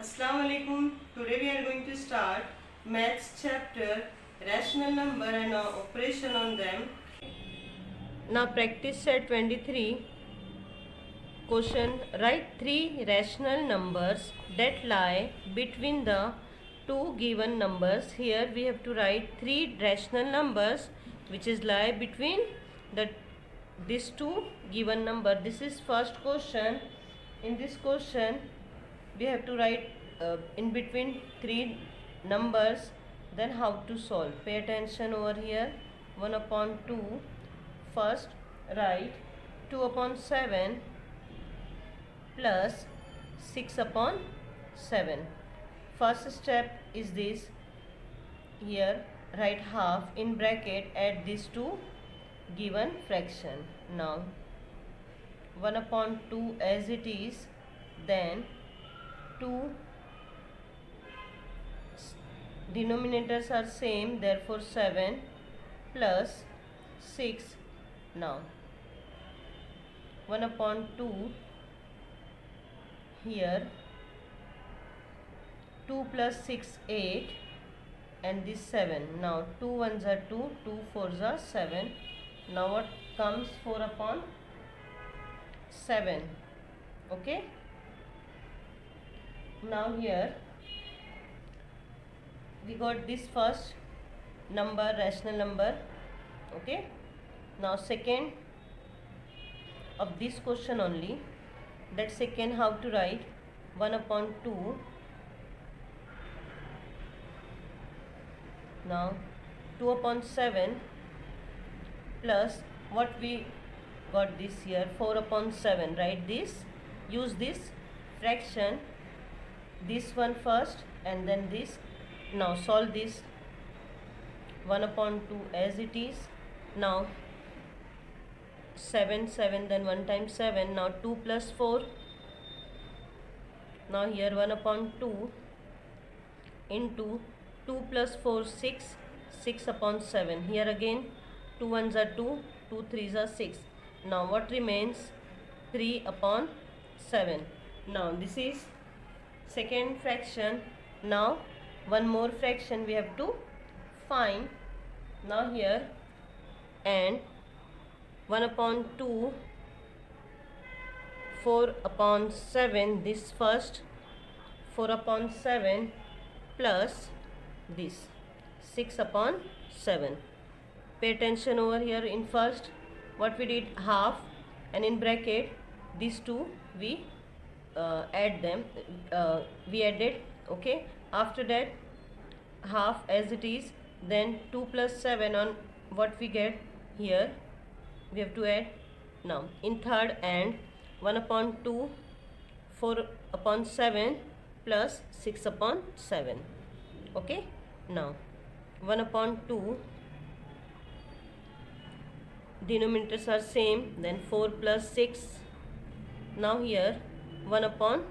Assalamu alaikum. Today we are going to start maths chapter rational number and operation on them. Now practice set 23. Question: write three rational numbers that lie between the two given numbers. Here we have to write three rational numbers which is lie between the these two given number. This is first question. In this question we have to write in between three numbers, then how to solve. Pay attention over here. 1 upon 2. First write 2 upon 7 plus 6 upon 7. First step is this. Here write half in bracket, add these two given fraction. Now 1 upon 2 as it is, then 2 denominators are same, therefore 7 plus 6. Now 1 upon 2, here 2 plus 6 8 and this 7. Now 2 ones are 2, 2 fours are 7. Now what comes? 4 upon 7. Okay. Now here we got this first number, rational number. Okay. Now second of this question only. That second how to write? 1 upon 2. Now 2 upon 7 plus what we got this here, 4 upon 7. Write this, use this fraction, this one first and then this. Now solve this. 1 upon 2 as it is. Now 7 7, then 1 times 7. Now 2 plus 4. Now here 1 upon 2 into 2 plus 4 6, 6 upon 7. Here again 2 ones are 2, 2 threes are 6. Now what remains? 3 upon 7. Now this is second fraction. Now one more fraction we have to find. Now here and 1 upon 2, 4 upon 7, this first 4 upon 7 plus this 6 upon 7. Pay attention over here. In first what we did, half, and in bracket these two we add them, we added. Okay. After that half as it is, then 2 plus 7 on what we get here we have to add. Now in third and 1 upon 2, 4 upon 7 plus 6 upon 7. Okay. Now 1 upon 2, denominators are same, then 4 plus 6. Now here 1 upon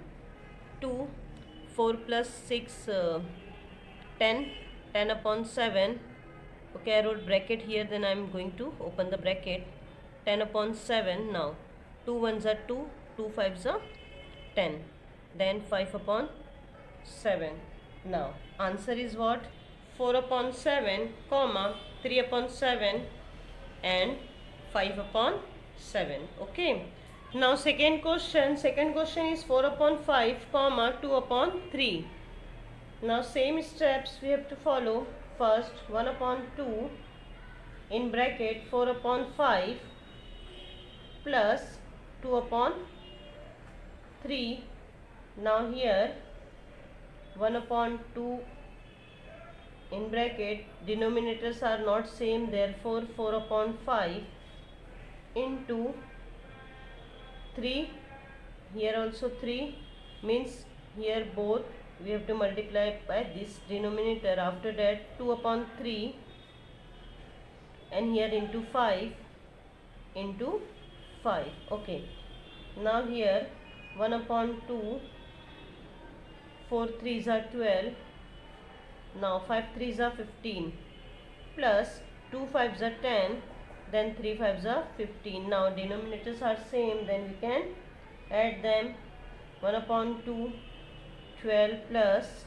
2, 4 plus 6 10, 10 upon 7. Okay, I wrote bracket here, then I am going to open the bracket. 10 upon 7. Now 2 ones are 2, 2 fives are 10, then 5 upon 7. Now answer is what? 4 upon 7 comma 3 upon 7 and 5 upon 7. Okay. Now second question is 4 upon 5 comma 2 upon 3. Now same steps we have to follow. First 1 upon 2 in bracket 4 upon 5 plus 2 upon 3. Now here 1 upon 2 in bracket, denominators are not same, therefore 4 upon 5 into 3. Here also 3, means here both we have to multiply by this denominator. After that 2 upon 3 and here into 5 into 5. Okay. Now here 1 upon 2, 4 threes are 12. Now 5 threes are 15 plus 2 fives are 10, then 3 fives are 15. Now denominators are same, then we can add them. 1 upon 2 12 plus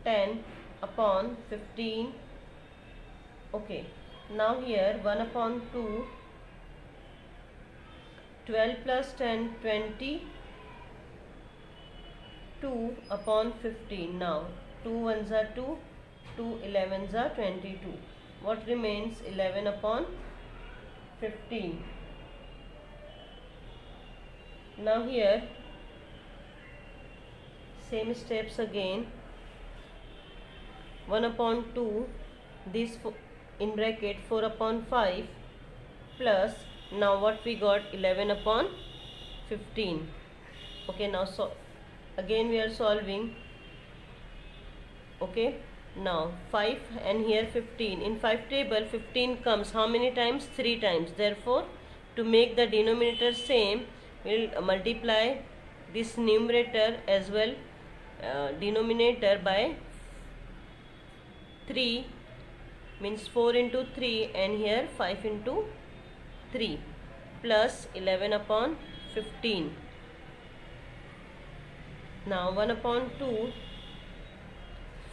10 upon 15. Okay, now here 1 upon 2, 12 plus 10, 20, 2 upon 15. Now 2 ones are 2, 2 11s are 22. What remains? 11 upon 15. Now here same steps again. 1 upon 2, this in bracket 4 upon 5 plus, now what we got? 11 upon 15. Okay, now so again we are solving. Okay, now 5 and here 15. In 5 table 15 comes how many times? 3 times. Therefore, to make the denominator same, we'll multiply this numerator as well, denominator by 3, means 4 into 3, and here 5 into 3 plus 11 upon 15. Now 1 upon 2,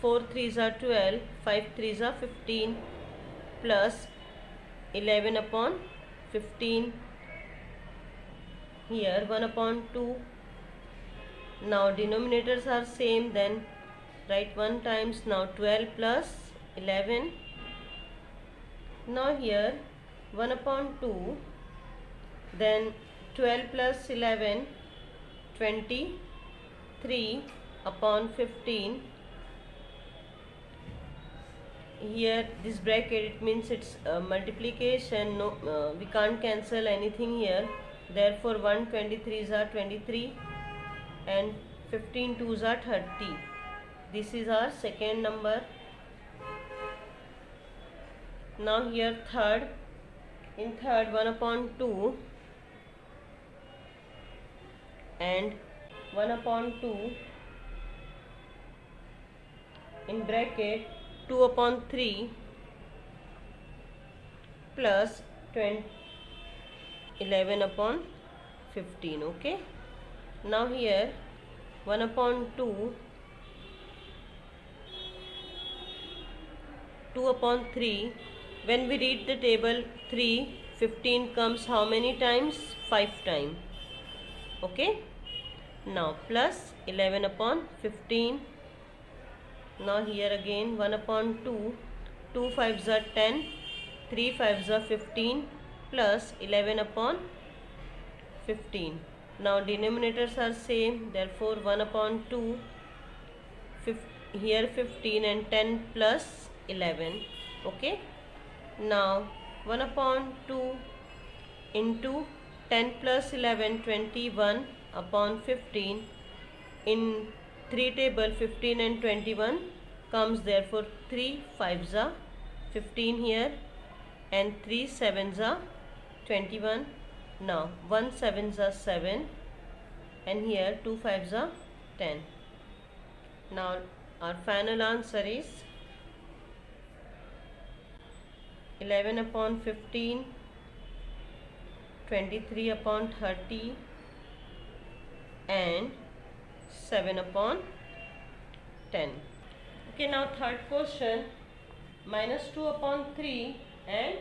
4 3s are 12, 5 3s are 15 plus 11 upon 15. Here 1 upon 2. Now denominators are same, then write 1 times. Now 12 plus 11. Now here 1 upon 2, then 12 plus 11, 23 upon 15. Here this bracket, it means it's multiplication. No, we can't cancel anything here. Therefore 1 23s are 23 and 15 2s are 30. This is our second number. Now here third. In third, 1 upon 2 and 1 upon 2 in bracket 2 upon 3 plus 11 upon 15. Okay, now here 1 upon 2, 2 upon 3. When we read the table 3, 15 comes how many times? 5 times. Okay, now plus 11 upon 15. Now here again 1 upon 2, 2 5s are 10, 3 5s are 15 plus 11 upon 15. Now denominators are same, therefore 1 upon 2, here 15 and 10 plus 11. Okay, now 1 upon 2 into 10 plus 11, 21 upon 15. In 3 table 15 and 21 comes, therefore 3 5s are 15 here and 3 7s are 21. Now 1 7s are 7 and here 2 5s are 10. Now our final answer is 11 upon 15, 23 upon 30 and 7 upon 10. Okay, now third question, minus 2 upon 3 and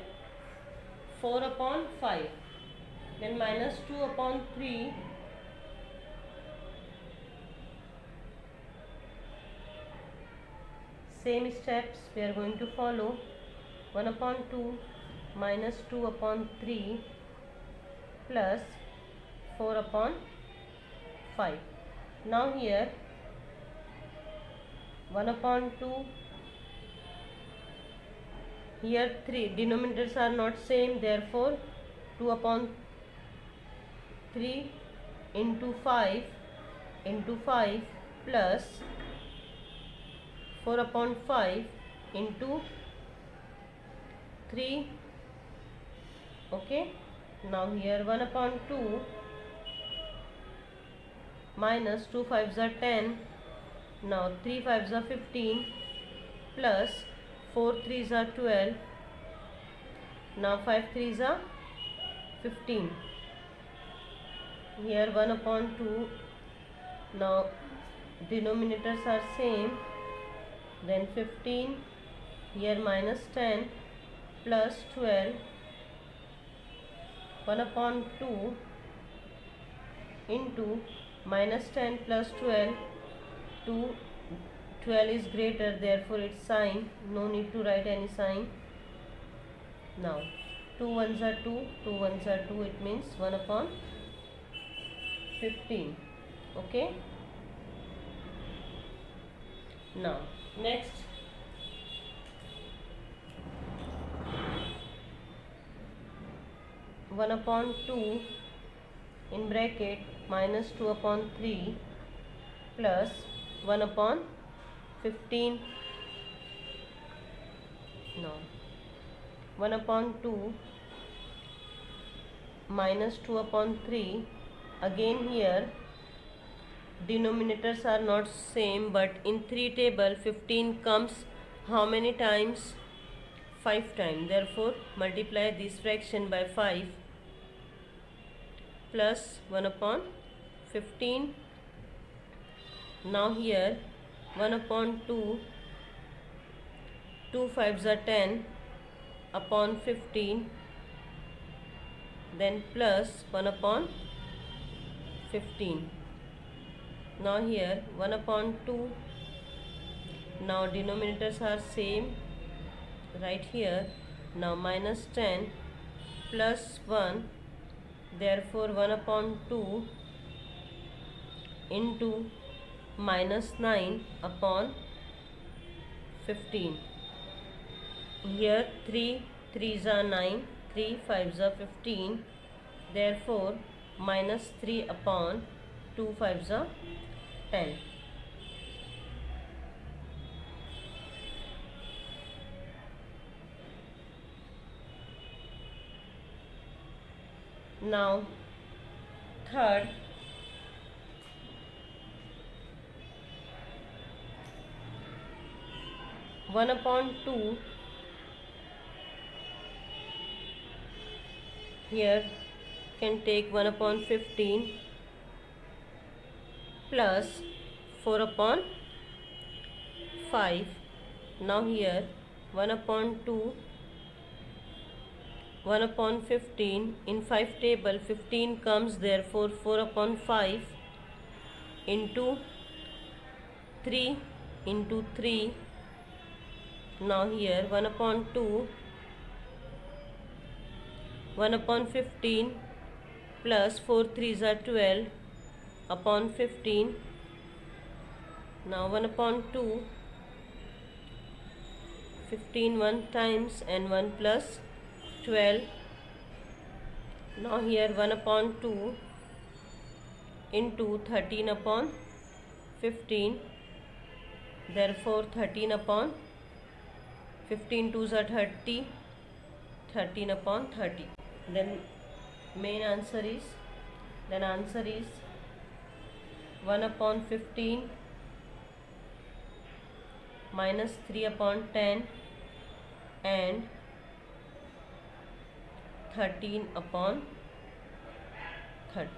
4 upon 5. Then minus 2 upon 3 same steps we are going to follow. 1 upon 2 minus 2 upon 3 plus 4 upon 5. Now here 1 upon 2, here 3 denominators are not same, therefore 2 upon 3 into 5 plus 4 upon 5 into 3. Okay, now here 1 upon 2 minus 2 5s are 10, now 3 5s are 15 plus 4 3s are 12, now 5 3s are 15. Here 1 upon 2, now denominators are same, then 15 here minus 10 plus 12, 1 upon 2 into minus 10 plus 12, 12 is greater, therefore its sign, no need to write any sign. Now 2 ones are 2, 2 ones are 2, it means 1 upon 15. Okay. Now next, one upon 2 in bracket minus 2 upon 3 plus 1 upon 15. No, 1 upon 2 minus 2 upon 3. Again here denominators are not same, but in 3 table 15 comes how many times? 5 times. Therefore multiply this fraction by 5 plus 1 upon 15. Now here 1 upon 2, 2 5s are 10 upon 15, then plus 1 upon 15. Now here 1 upon 2, now denominators are same, right here. Now minus 10 plus 1, therefore 1 upon 2 into minus 9 upon 15. Here 3 3s are 9, 3 5s are 15, therefore minus 3 upon 2 5s are 10. Now third, one upon 2, here can take 1 upon 15 plus 4 upon 5. Now here 1 upon 2, 1 upon 15, in 5 table 15 comes, therefore 4 upon 5 into 3 into 3. Now here 1 upon 2, 1 upon 15 plus 4 3s are 12 upon 15. Now 1 upon 2, 15 1 times and 1 plus 12. Now here 1 upon 2 into 13 upon 15, therefore 13 upon 15 2s are 30, 13 upon 30. Then main answer is, answer is 1 upon 15 minus 3 upon 10 and 13 upon 30.